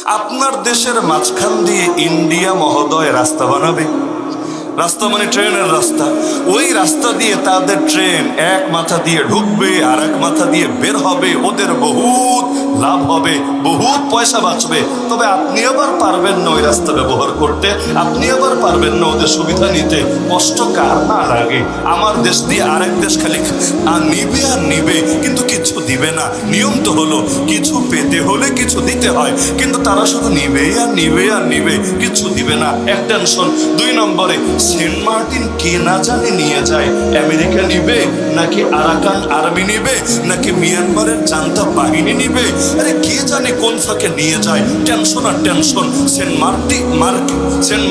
আপনার দেশের মাঝখান দিয়ে ইন্ডিয়া মহোদয় রাস্তা বানাবে। রাস্তা মানে ট্রেনের রাস্তা। ওই রাস্তা দিয়ে তাদের ট্রেন এক মাথা দিয়ে ঢুকবে আর এক মাথা দিয়ে বের হবে। ওদের বহুত লাভ হবে, বহুত পয়সা বাঁচবে। তবে আপনি আবার পারবেন না ওই রাস্তা ব্যবহার করতে, আপনি আবার পারবেন না ওদের সুবিধা নিতে। কষ্ট কার না লাগে? আমার দেশ দিয়ে আরেক দেশ খালি নিবে আর নিবে, কিন্তু কিছু দিবে না। নিয়ম তো হলো কিছু পেতে হলে কিছু দিতে হয়, কিন্তু তারা শুধু নিবে আর নিবে আর নিবে, কিছু দিবে না। এক টেনশন। 2 নম্বরে সেন্ট মার্টিন কে না জানে নিয়ে যায়। আমেরিকা নিবে নাকি আরাকান আর্মি নিবে নাকি মিয়ানমারের জান্তা বাহিনী নিবে? আরে কে জানে কোন ফাঁকে নিয়ে যায়। টেনশন আর টেনশন। সেন্ট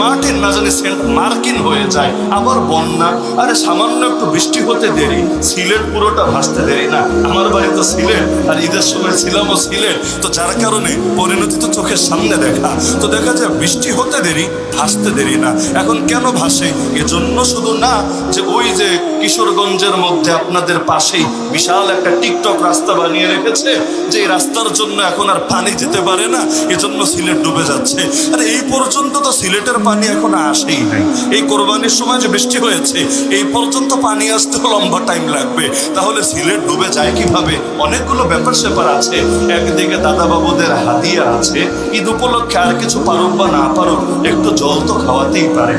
মার্টিন না জানি সেন্ট মার্কিন হয়ে যায়। আবার বন্যা, আরে সামান্য একটু বৃষ্টি হতে দেরি, সিলেট পুরোটা ভাসতে দেরি না। আমার বাড়ি তো সিলেট, আর ঈদের সময় ছিলামও সিলেট, তো যার কারণে পরিণতি তো চোখের সামনে দেখা। তো দেখা যায় বৃষ্টি হতে দেরি, ভাসতে দেরি না। এখন কেন ভাসে? এজন্য শুধু না যে ওই যে কিশোরগঞ্জের মধ্যে আপনাদের পাশেই বিশাল একটা টিকটক রাস্তা বানিয়ে রেখেছে, যে এই রাস্তার জন্য এখন আর পানি যেতে পারে না, এজন্য সিলেট ডুবে যাচ্ছে। আর এই পর্যন্ত তো সিলেটের পানি এখন আসেই নাই। এই কোরবানির সময় যে বৃষ্টি হয়েছে, এই পর্যন্ত পানি আসতে লম্বা টাইম লাগবে। তাহলে সিলেট ডুবে যায় কিভাবে? অনেকগুলো ব্যাপার স্যাপার আছে। একদিকে দাদা বাবুদের হাদিয়া আছে, ঈদ উপলক্ষে আর কিছু পারুক বা না পারুক একটু জল তো খাওয়াতেই পারে।